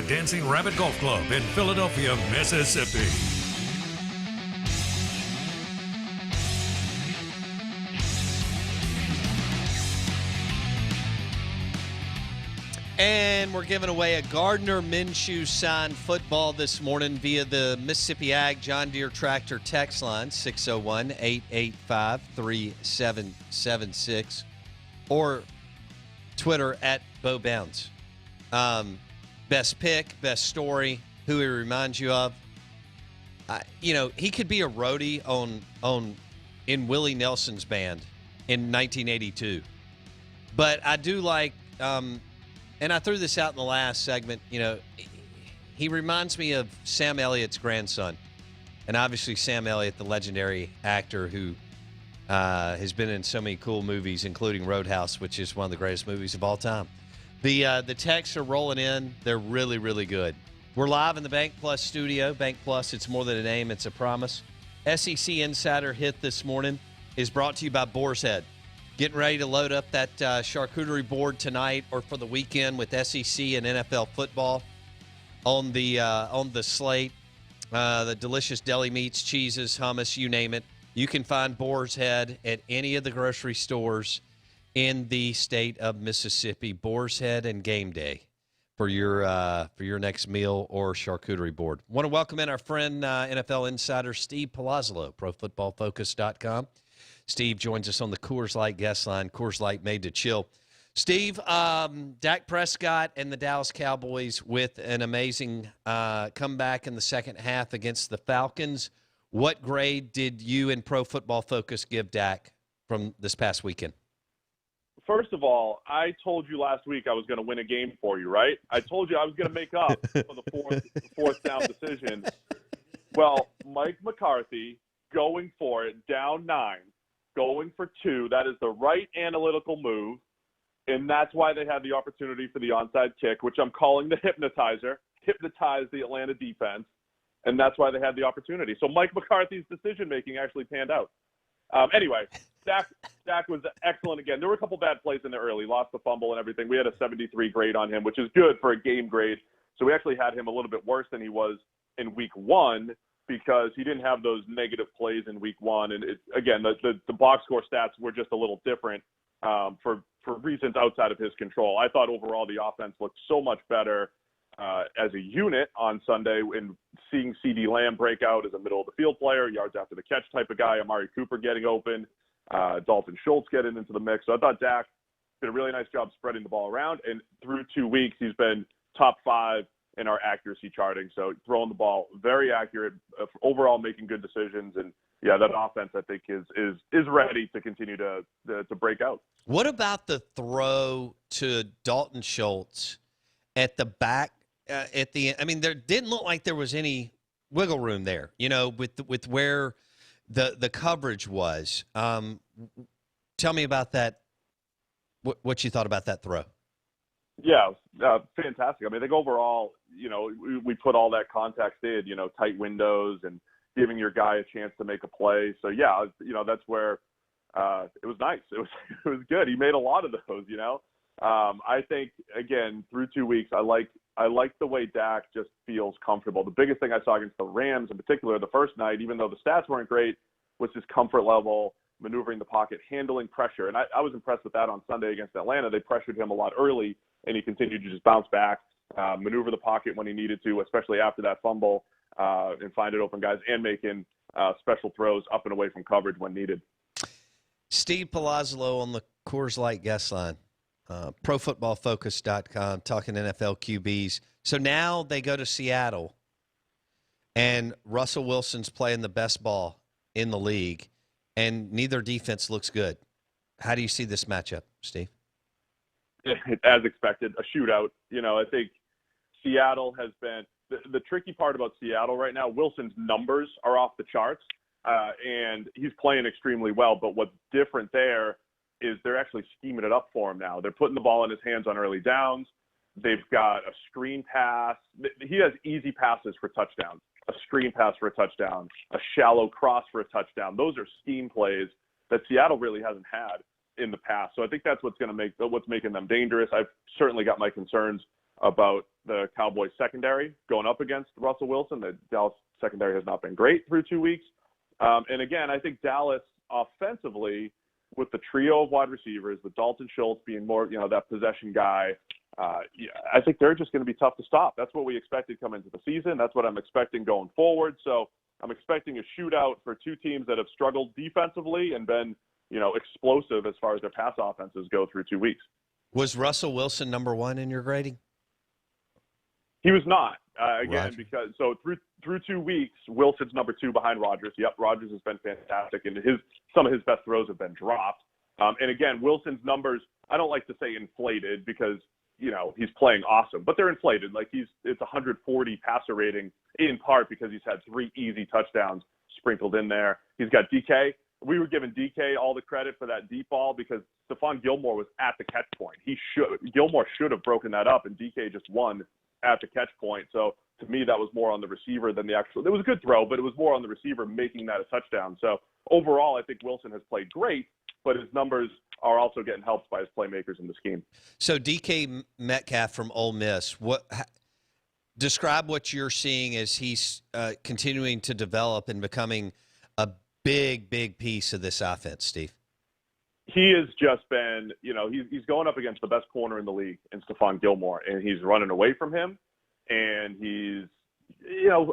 Dancing Rabbit Golf Club in Philadelphia, Mississippi. And we're giving away a Gardner Minshew signed football this morning via the Mississippi Ag John Deere Tractor text line, 601-885-3776, or Twitter at Bo Bounds. Best pick, best story, who he reminds you of. He could be a roadie in Willie Nelson's band in 1982. But I do like, and I threw this out in the last segment, he reminds me of Sam Elliott's grandson. And obviously Sam Elliott, the legendary actor who has been in so many cool movies, including Roadhouse, which is one of the greatest movies of all time. The texts are rolling in. They're really, really good. We're live in the Bank Plus studio. Bank Plus, it's more than a name, it's a promise. SEC Insider Hit this morning is brought to you by Boar's Head. Getting ready to load up that charcuterie board tonight or for the weekend with SEC and NFL football on the slate. The delicious deli meats, cheeses, hummus, you name it. You can find Boar's Head at any of the grocery stores in the state of Mississippi. Boar's Head and Game Day for your next meal or charcuterie board. Want to welcome in our friend, NFL insider Steve Palazzolo, ProFootballFocus.com. Steve joins us on the Coors Light guest line. Coors Light made to chill. Steve, Dak Prescott and the Dallas Cowboys with an amazing comeback in the second half against the Falcons. What grade did you and Pro Football Focus give Dak from this past weekend? First of all, I told you last week I was going to win a game for you, right? I told you I was going to make up for the fourth down decision. Well, Mike McCarthy going for it, down 9, going for 2. That is the right analytical move, and that's why they had the opportunity for the onside kick, which I'm calling the hypnotizer, hypnotize the Atlanta defense, and that's why they had the opportunity. So Mike McCarthy's decision-making actually panned out. Anyway, Dak was excellent again. There were a couple bad plays in there early, lost the fumble and everything. We had a 73 grade on him, which is good for a game grade. So we actually had him a little bit worse than he was in week 1 because he didn't have those negative plays in week 1. And again, the box score stats were just a little different for reasons outside of his control. I thought overall the offense looked so much better as a unit on Sunday, in seeing C.D. Lamb break out as a middle-of-the-field player, yards after the catch type of guy, Amari Cooper getting open, Dalton Schultz getting into the mix. So I thought Dak did a really nice job spreading the ball around, and through 2 weeks he's been top 5 in our accuracy charting. So throwing the ball very accurate, overall making good decisions, and yeah, that offense I think is ready to continue to break out. What about the throw to Dalton Schultz at the back? At the end, I mean, there didn't look like there was any wiggle room there, with where the coverage was. Tell me about that. What you thought about that throw? Yeah, fantastic. I mean, I think overall, we put all that context in, tight windows and giving your guy a chance to make a play. So yeah, that's where it was nice. It was good. He made a lot of those. I think again through 2 weeks, I like the way Dak just feels comfortable. The biggest thing I saw against the Rams in particular the first night, even though the stats weren't great, was his comfort level, maneuvering the pocket, handling pressure. And I was impressed with that on Sunday against Atlanta. They pressured him a lot early, and he continued to just bounce back, maneuver the pocket when he needed to, especially after that fumble, and find it open guys, and making special throws up and away from coverage when needed. Steve Palazzolo on the Coors Light guest line. ProFootballFocus.com, talking NFL QBs. So now they go to Seattle, and Russell Wilson's playing the best ball in the league, and neither defense looks good. How do you see this matchup, Steve? As expected, a shootout. I think Seattle has been the tricky part about Seattle right now. Wilson's numbers are off the charts, and he's playing extremely well. But what's different there is they're actually scheming it up for him now. They're putting the ball in his hands on early downs. They've got a screen pass. He has easy passes for touchdowns, a screen pass for a touchdown, a shallow cross for a touchdown. Those are scheme plays that Seattle really hasn't had in the past. So I think that's what's making them dangerous. I've certainly got my concerns about the Cowboys secondary going up against Russell Wilson. The Dallas secondary has not been great through 2 weeks. And again, I think Dallas offensively, with the trio of wide receivers, with Dalton Schultz being more, that possession guy, I think they're just going to be tough to stop. That's what we expected coming into the season. That's what I'm expecting going forward. So I'm expecting a shootout for two teams that have struggled defensively and been, explosive as far as their pass offenses go through 2 weeks. Was Russell Wilson number one in your grading? He was not, Roger. because through 2 weeks, Wilson's number 2 behind Rodgers. Yep, Rodgers has been fantastic, and some of his best throws have been dropped. And again, Wilson's numbers, I don't like to say inflated because, he's playing awesome, but they're inflated. Like it's 140 passer rating in part because he's had 3 easy touchdowns sprinkled in there. He's got DK. We were giving DK all the credit for that deep ball because Stephon Gilmore was at the catch point. Gilmore should have broken that up, and DK just won at the catch point. So to me, that was more on the receiver than the actual. It was a good throw, but it was more on the receiver making that a touchdown. So overall, I think Wilson has played great, but his numbers are also getting helped by his playmakers in the scheme. So DK Metcalf from Ole Miss, describe what you're seeing as he's continuing to develop and becoming a big, big piece of this offense, Steve. He has just been, he's going up against the best corner in the league in Stephon Gilmore, and he's running away from him, and he's,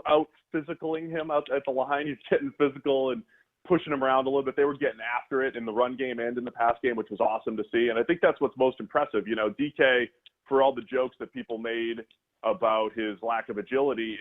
out physicaling him out at the line. He's getting physical and pushing him around a little bit. They were getting after it in the run game and in the pass game, which was awesome to see. And I think that's what's most impressive. DK, for all the jokes that people made about his lack of agility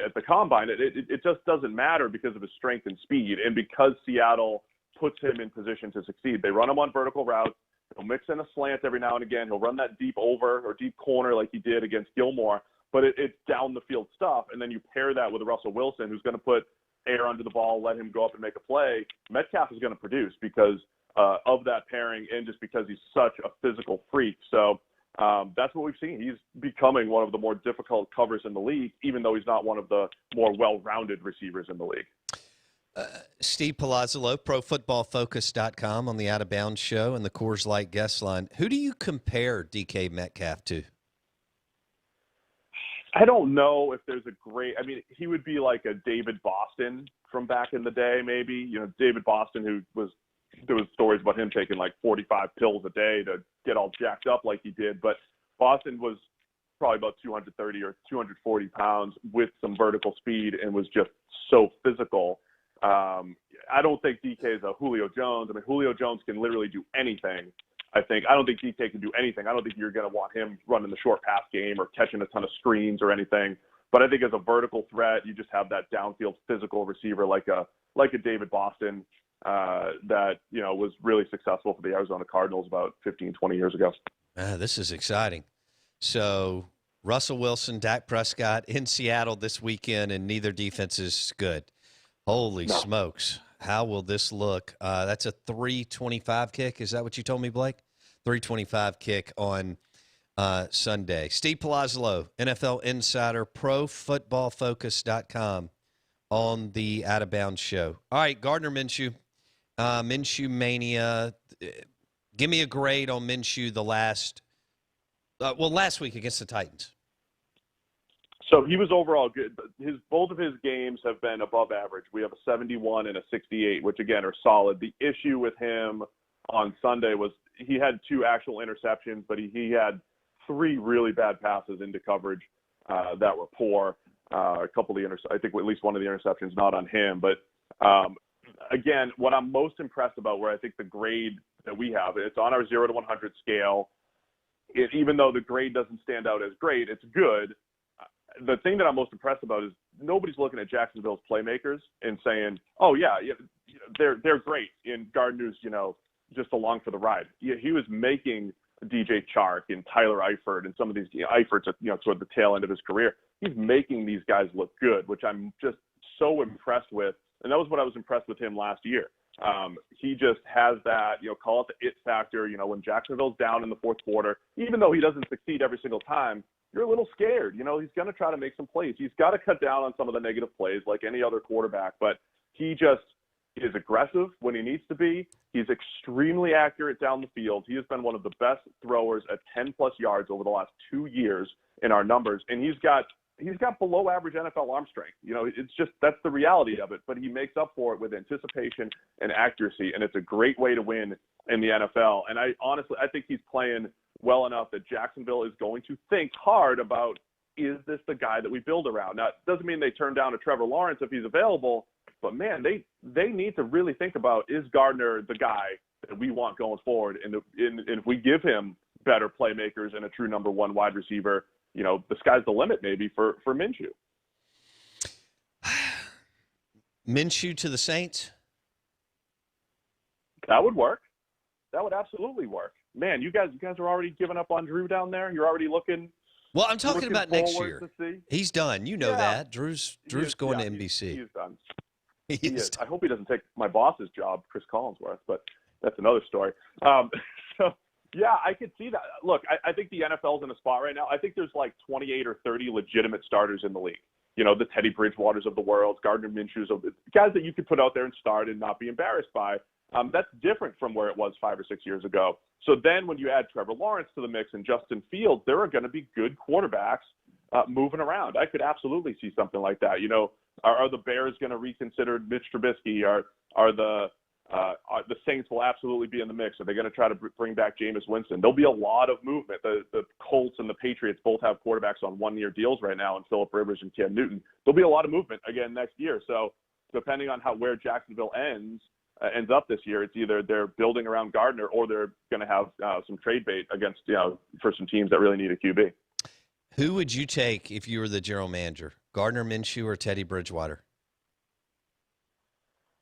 at the combine, it just doesn't matter because of his strength and speed. And because Seattle puts him in position to succeed, they run him on vertical routes. He'll mix in a slant every now and again. He'll run that deep over or deep corner like he did against Gilmore, but it's down the field stuff. And then you pair that with Russell Wilson, who's going to put air under the ball, let him go up and make a play. Metcalf is going to produce because of that pairing and just because he's such a physical freak. So that's what we've seen. He's becoming one of the more difficult covers in the league, even though he's not one of the more well-rounded receivers in the league. Steve Palazzolo, ProFootballFocus.com on the Out of Bounds show and the Coors Light guest line. Who do you compare DK Metcalf to? I don't know if there's he would be like a David Boston from back in the day, maybe. David Boston, there was stories about him taking like 45 pills a day to get all jacked up like he did. But Boston was probably about 230 or 240 pounds with some vertical speed and was just so physical. I don't think DK is a Julio Jones. Julio Jones can literally do anything. I don't think DK can do anything. I don't think you're going to want him running the short pass game or catching a ton of screens or anything. But I think as a vertical threat, you just have that downfield physical receiver like a David Boston that was really successful for the Arizona Cardinals about 15, 20 years ago. This is exciting. So Russell Wilson, Dak Prescott in Seattle this weekend, and neither defense is good. Holy smokes. How will this look? That's a 3:25 kick. Is that what you told me, Blake? 3:25 kick on Sunday. Steve Palazzolo, NFL Insider, ProFootballFocus.com on the Out of Bounds show. All right, Gardner Minshew, Minshew Mania. Give me a grade on Minshew last week against the Titans. So he was overall good. Both of his games have been above average. We have a 71 and a 68, which again are solid. The issue with him on Sunday was he had 2 actual interceptions, but he had 3 really bad passes into coverage that were poor. A couple of I think at least one of the interceptions not on him. But again, what I'm most impressed about, where I think the grade that we have, it's on our 0 to 100 scale. Even though the grade doesn't stand out as great, it's good. The thing that I'm most impressed about is nobody's looking at Jacksonville's playmakers and saying, "Oh yeah, they're great." And Gardner's, just along for the ride. He was making DJ Chark and Tyler Eifert and some of these Eifert's, toward the tail end of his career. He's making these guys look good, which I'm just so impressed with. And that was what I was impressed with him last year. He just has that, call it the it factor. When Jacksonville's down in the fourth quarter, even though he doesn't succeed every single time, you're a little scared. He's going to try to make some plays. He's got to cut down on some of the negative plays like any other quarterback, but he just He is aggressive when he needs to be. He's extremely accurate down the field. He has been one of the best throwers at 10-plus yards over the last 2 years in our numbers, and he's got below average NFL arm strength. It's just that's the reality of it. But he makes up for it with anticipation and accuracy, and it's a great way to win in the NFL. And I think he's playing well enough that Jacksonville is going to think hard about, is this the guy that we build around? Now, it doesn't mean they turn down a Trevor Lawrence if he's available, but man, they need to really think about, is Gardner the guy that we want going forward? And if we give him better playmakers and a true number one wide receiver, the sky's the limit maybe for Minshew. Minshew to the Saints? That would work. That would absolutely work. Man, you guys are already giving up on Drew down there. You're already looking. Well, I'm talking about next year. He's done. You know that. Drew's going to NBC. He's done. He is. I hope he doesn't take my boss's job, Chris Collinsworth, but that's another story. Yeah, I could see that. Look, I think the NFL's in a spot right now. I think there's like 28 or 30 legitimate starters in the league. The Teddy Bridgewaters of the world, Gardner Minshew's, guys that you could put out there and start and not be embarrassed by. That's different from where it was 5 or 6 years ago. So then when you add Trevor Lawrence to the mix and Justin Fields, there are going to be good quarterbacks moving around. I could absolutely see something like that. Are the Bears going to reconsider Mitch Trubisky? Are the Saints will absolutely be in the mix? Are they going to try to bring back Jameis Winston? There'll be a lot of movement. The Colts and the Patriots both have quarterbacks on one-year deals right now, and Phillip Rivers and Cam Newton. There'll be a lot of movement again next year. So depending on where Jacksonville ends up this year, it's either they're building around Gardner or they're going to have some trade bait against for some teams that really need a QB. Who would you take if you were the general manager, Gardner Minshew or Teddy Bridgewater?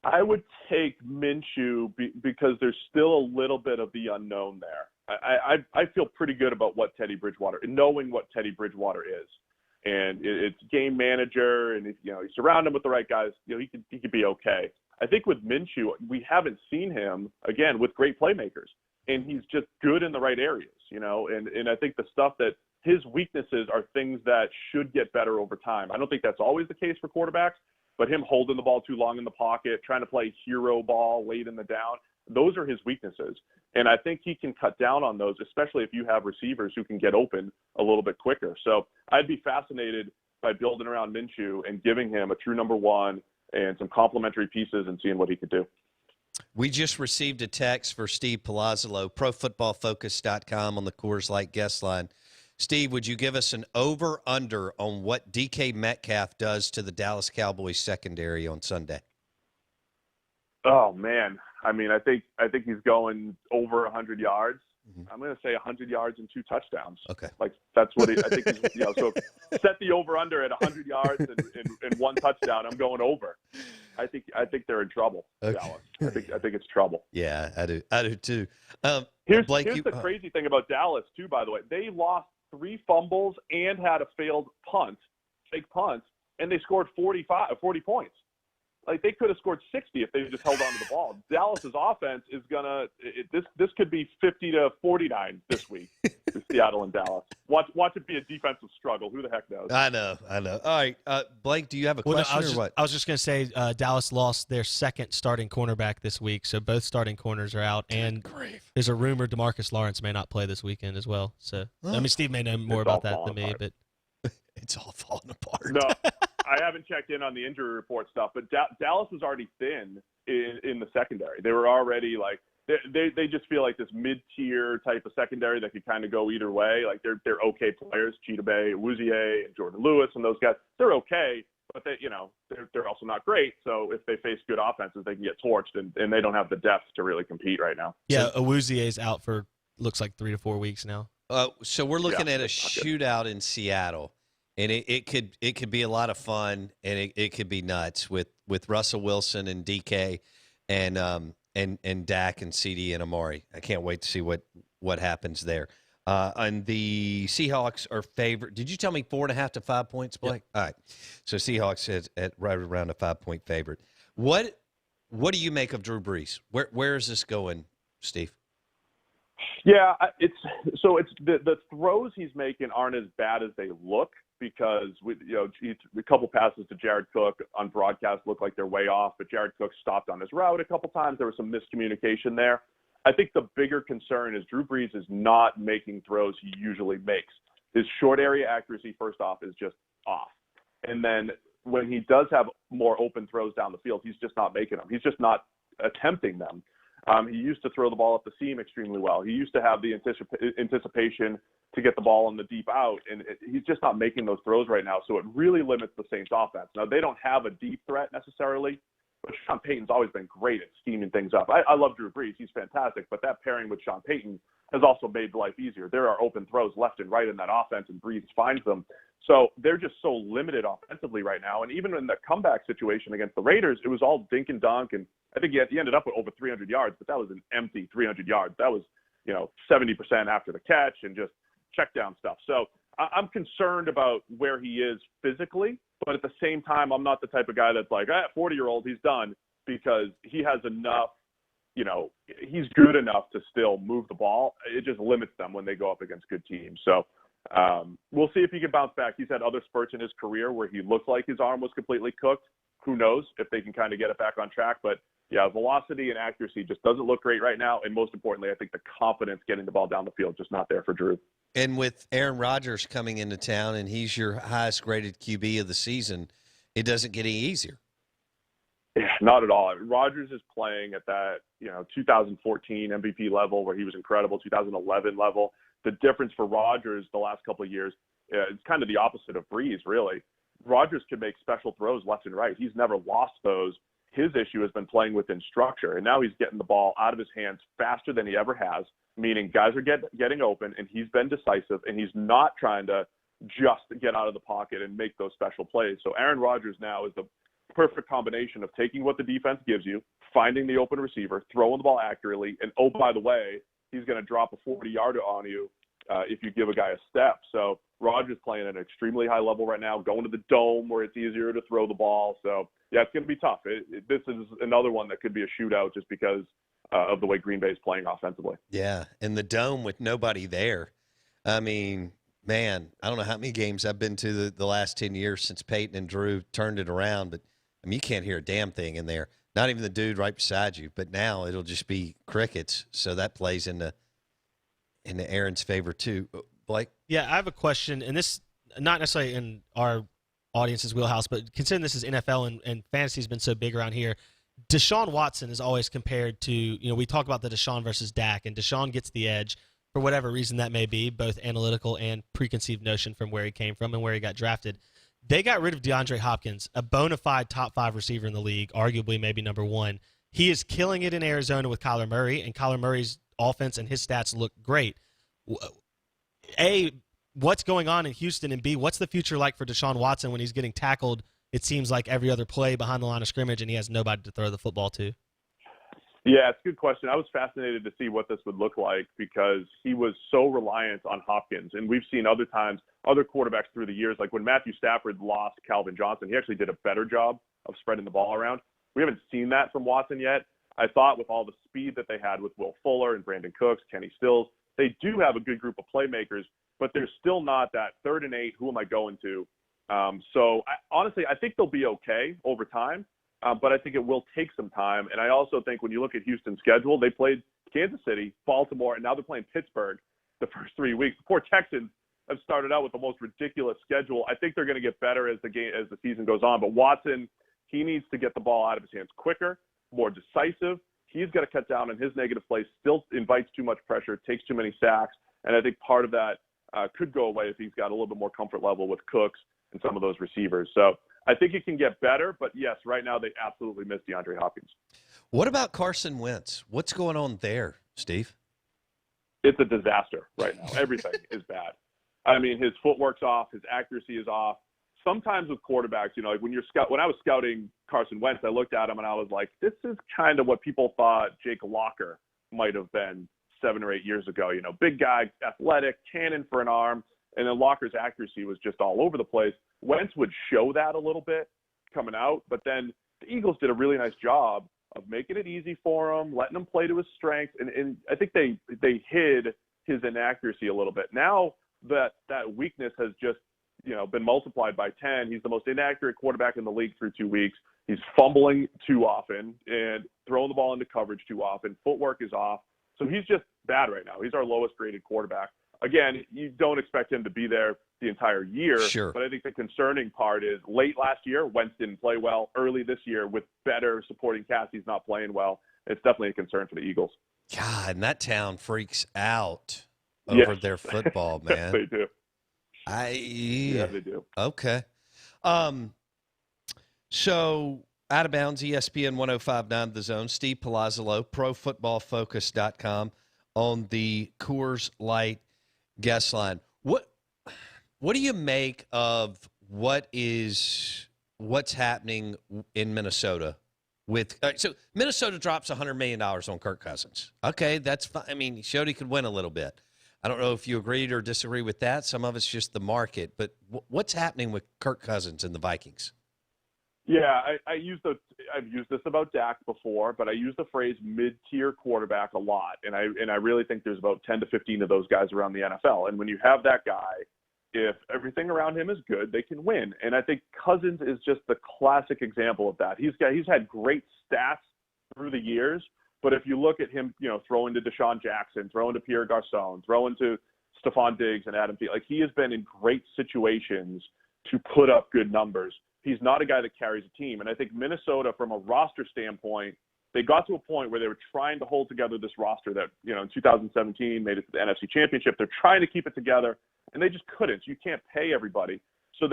I would take Minshew because there's still a little bit of the unknown there. I feel pretty good about what Teddy Bridgewater, knowing what Teddy Bridgewater is, and it's game manager, and if you surround him with the right guys, he could be okay. I think with Minshew, we haven't seen him again with great playmakers, and he's just good in the right areas, and I think the stuff that his weaknesses are things that should get better over time. I don't think that's always the case for quarterbacks, but him holding the ball too long in the pocket, trying to play hero ball late in the down, those are his weaknesses. And I think he can cut down on those, especially if you have receivers who can get open a little bit quicker. So I'd be fascinated by building around Minshew and giving him a true number one and some complementary pieces and seeing what he could do. We just received a text for Steve Palazzolo, ProFootballFocus.com on the Coors Light guest line. Steve, would you give us an over-under on what DK Metcalf does to the Dallas Cowboys secondary on Sunday? Oh, man. I mean, I think he's going over 100 yards. Mm-hmm. I'm going to say 100 yards and 2 touchdowns. Okay. That's what I think he's, so set the over-under at 100 yards and 1 touchdown. I'm going over. I think they're in trouble, okay. Dallas. I think it's trouble. Yeah, I do too. Here's Blake, the crazy thing about Dallas, too, by the way. They lost 3 fumbles and had a failed fake punt, and they scored 40 points. They could have scored 60 if they just held on to the ball. Dallas's offense is this could be 50-49 this week. Seattle and Dallas. Watch it be a defensive struggle. Who the heck knows? I know. All right, Blake, do you have a question or what? I was just going to say Dallas lost their second starting cornerback this week, so both starting corners are out, and there's a rumor DeMarcus Lawrence may not play this weekend as well. So Steve may know more about that than me, but it's all falling apart. No. I haven't checked in on the injury report stuff, but Dallas was already thin in the secondary. They were already they just feel like this mid-tier type of secondary that could kind of go either way. They're okay players, Chidobe, Awuzie, and Jordan Lewis, and those guys. They're okay, but they're also not great. So if they face good offenses, they can get torched, and they don't have the depth to really compete right now. Yeah, Awuzie is out for looks like 3 to 4 weeks now. So we're looking at a shootout in Seattle. And it could be a lot of fun, and it could be nuts with Russell Wilson and DK and Dak and CD and Amari. I can't wait to see what happens there. And the Seahawks are favored. Did you tell me 4.5 to 5 points, Blake? Yep. All right. So Seahawks at right around a 5-point favorite. What do you make of Drew Brees? Where is this going, Steve? Yeah, it's the throws he's making aren't as bad as they look. because a couple passes to Jared Cook on broadcast looked like they're way off, but Jared Cook stopped on his route a couple times. There was some miscommunication there. I think the bigger concern is Drew Brees is not making throws he usually makes. His short area accuracy, first off, is just off. And then when he does have more open throws down the field, he's just not making them. He's just not attempting them. He used to throw the ball up the seam extremely well. He used to have the anticipation to get the ball on the deep out, and he's just not making those throws right now. So it really limits the Saints' offense. Now, they don't have a deep threat necessarily, but Sean Payton's always been great at scheming things up. I love Drew Brees. He's fantastic, but that pairing with Sean Payton has also made life easier. There are open throws left and right in that offense, and Brees finds them. So they're just so limited offensively right now. And even in the comeback situation against the Raiders, it was all dink and dunk. And I think he ended up with over 300 yards, but that was an empty 300 yards. That was, 70% after the catch and just check down stuff. So I'm concerned about where he is physically, but at the same time, I'm not the type of guy that's like, 40-year-old, he's done, because he has enough, he's good enough to still move the ball. It just limits them when they go up against good teams. So we'll see if he can bounce back. He's had other spurts in his career where he looked like his arm was completely cooked. Who knows if they can kind of get it back on track. But, yeah, velocity and accuracy just doesn't look great right now. And most importantly, I think the confidence getting the ball down the field just not there for Drew. And with Aaron Rodgers coming into town and he's your highest-graded QB of the season, it doesn't get any easier. Yeah, not at all. Rodgers is playing at that, 2014 MVP level where he was incredible, 2011 level. The difference for Rodgers the last couple of years, it's kind of the opposite of Brees, really. Rodgers can make special throws left and right. He's never lost those. His issue has been playing within structure, and now he's getting the ball out of his hands faster than he ever has, meaning guys are getting open, and he's been decisive, and he's not trying to just get out of the pocket and make those special plays. So Aaron Rodgers now is the perfect combination of taking what the defense gives you, finding the open receiver, throwing the ball accurately, and, oh, by the way, he's going to drop a 40-yarder on you if you give a guy a step. So Rodgers playing at an extremely high level right now, going to the dome where it's easier to throw the ball. So, yeah, it's going to be tough. This is another one that could be a shootout just because of the way Green Bay is playing offensively. Yeah, and the dome with nobody there. I mean, man, I don't know how many games I've been to the last 10 years since Peyton and Drew turned it around, but, I mean, you can't hear a damn thing in there. Not even the dude right beside you. But now it'll just be crickets, so that plays into Aaron's favor too. Blake? Yeah, I have a question, and this not necessarily in our audience's wheelhouse, but considering this is NFL and fantasy has been so big around here, Deshaun Watson is always compared to, we talk about the Deshaun versus Dak, and Deshaun gets the edge for whatever reason that may be, both analytical and preconceived notion from where he came from and where he got drafted. They got rid of DeAndre Hopkins, a bona fide top 5 receiver in the league, arguably maybe number 1. He is killing it in Arizona with Kyler Murray, and Kyler Murray's offense and his stats look great. A, what's going on in Houston, and B, what's the future like for Deshaun Watson when he's getting tackled, it seems like, every other play behind the line of scrimmage and he has nobody to throw the football to? Yeah, it's a good question. I was fascinated to see what this would look like because he was so reliant on Hopkins. And we've seen other times, other quarterbacks through the years, like when Matthew Stafford lost Calvin Johnson, he actually did a better job of spreading the ball around. We haven't seen that from Watson yet. I thought with all the speed that they had with Will Fuller and Brandon Cooks, Kenny Stills, they do have a good group of playmakers, but there's still not that 3rd and 8, who am I going to? Honestly, I think they'll be okay over time. But I think it will take some time. And I also think when you look at Houston's schedule, they played Kansas City, Baltimore, and now they're playing Pittsburgh the first 3 weeks. The poor Texans have started out with the most ridiculous schedule. I think they're going to get better as the season goes on. But Watson, he needs to get the ball out of his hands quicker, more decisive. He's got to cut down on his negative plays, still invites too much pressure, takes too many sacks. And I think part of that could go away if he's got a little bit more comfort level with Cooks and some of those receivers. So I think it can get better, but yes, right now they absolutely miss DeAndre Hopkins. What about Carson Wentz? What's going on there, Steve? It's a disaster right now. Everything is bad. I mean, his footwork's off, his accuracy is off. Sometimes with quarterbacks, like when I was scouting Carson Wentz, I looked at him and I was like, this is kind of what people thought Jake Locker might have been 7 or 8 years ago. Big guy, athletic, cannon for an arm. And then Locker's accuracy was just all over the place. Wentz would show that a little bit coming out, but then the Eagles did a really nice job of making it easy for him, letting him play to his strengths, and I think they hid his inaccuracy a little bit. Now that weakness has just been multiplied by 10. He's the most inaccurate quarterback in the league through 2 weeks. He's fumbling too often and throwing the ball into coverage too often. Footwork is off. So he's just bad right now. He's our lowest graded quarterback. Again, you don't expect him to be there the entire year. Sure. But I think the concerning part is late last year, Wentz didn't play well. Early this year, with better supporting cast, he's not playing well. It's definitely a concern for the Eagles. God, and that town freaks out over their football, man. They do. Yeah, they do. Okay. So, out of bounds, ESPN 105.9 The Zone, Steve Palazzolo, ProFootballFocus.com on the Coors Light guest line. What do you make of what's happening in Minnesota? So Minnesota drops $100 million on Kirk Cousins. Okay, that's fine. I mean, he showed he could win a little bit. I don't know if you agreed or disagree with that. Some of it's just the market. But what's happening with Kirk Cousins and the Vikings? Yeah, I've used this about Dak before, but I use the phrase mid-tier quarterback a lot, and I really think there's about 10 to 15 of those guys around the NFL. And when you have that guy, if everything around him is good, they can win. And I think Cousins is just the classic example of that. He's had great stats through the years, but if you look at him, throwing to Deshaun Jackson, throwing to Pierre Garçon, throwing to Stephon Diggs and Adam Thielen, he has been in great situations to put up good numbers. He's not a guy that carries a team. And I think Minnesota, from a roster standpoint, they got to a point where they were trying to hold together this roster that, in 2017 made it to the NFC Championship. They're trying to keep it together, and they just couldn't. You can't pay everybody. So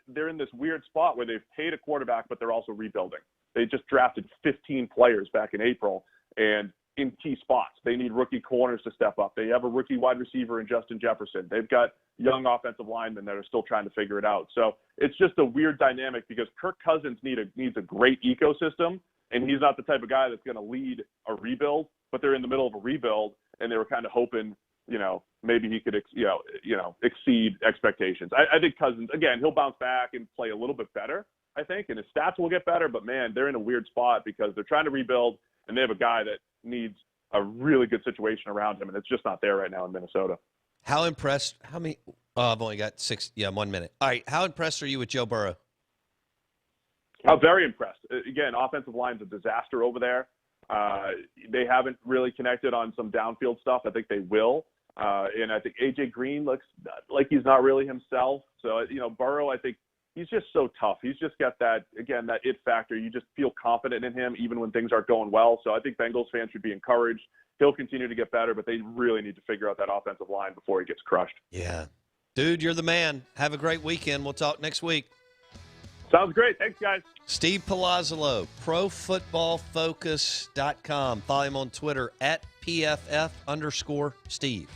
they're in this weird spot where they've paid a quarterback, but they're also rebuilding. They just drafted 15 players back in April, and in key spots. They need rookie corners to step up. They have a rookie wide receiver in Justin Jefferson. They've got young offensive linemen that are still trying to figure it out. So it's just a weird dynamic because Kirk Cousins needs a great ecosystem, and he's not the type of guy that's going to lead a rebuild, but they're in the middle of a rebuild, and they were kind of hoping, maybe he could, exceed expectations. I think Cousins, again, he'll bounce back and play a little bit better, I think, and his stats will get better, but man, they're in a weird spot because they're trying to rebuild, and they have a guy that needs a really good situation around him, and it's just not there right now in Minnesota. How impressed? I've only got 1 minute. All right, how impressed are you with Joe Burrow? I'm very impressed. Again, offensive line's a disaster over there. They haven't really connected on some downfield stuff. I think they will. And I think A.J. Green looks like he's not really himself. So, Burrow, I think he's just so tough. He's just got that it factor. You just feel confident in him even when things aren't going well. So I think Bengals fans should be encouraged. He'll continue to get better, but they really need to figure out that offensive line before he gets crushed. Yeah. Dude, you're the man. Have a great weekend. We'll talk next week. Sounds great. Thanks, guys. Steve Palazzolo, ProFootballFocus.com. Follow him on Twitter at PFF_Steve.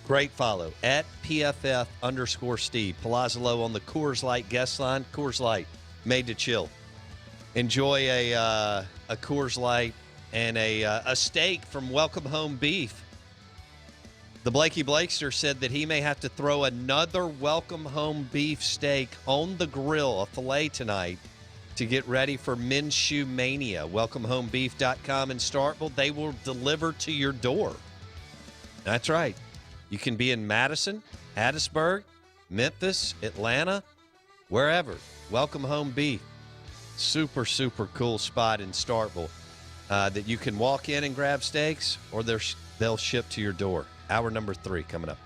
Great follow at PFF_Steve. Palazzolo on the Coors Light guest line. Coors Light, made to chill. Enjoy a Coors Light and a steak from Welcome Home Beef. The Blakey Blakester said that he may have to throw another Welcome Home Beef steak on the grill, a filet tonight, to get ready for Minshew Mania. WelcomeHomeBeef.com in Starkville. They will deliver to your door. That's right. You can be in Madison, Hattiesburg, Memphis, Atlanta, wherever. Welcome Home Beef. Super, super cool spot in Starkville that you can walk in and grab steaks, or they'll ship to your door. Hour number 3 coming up.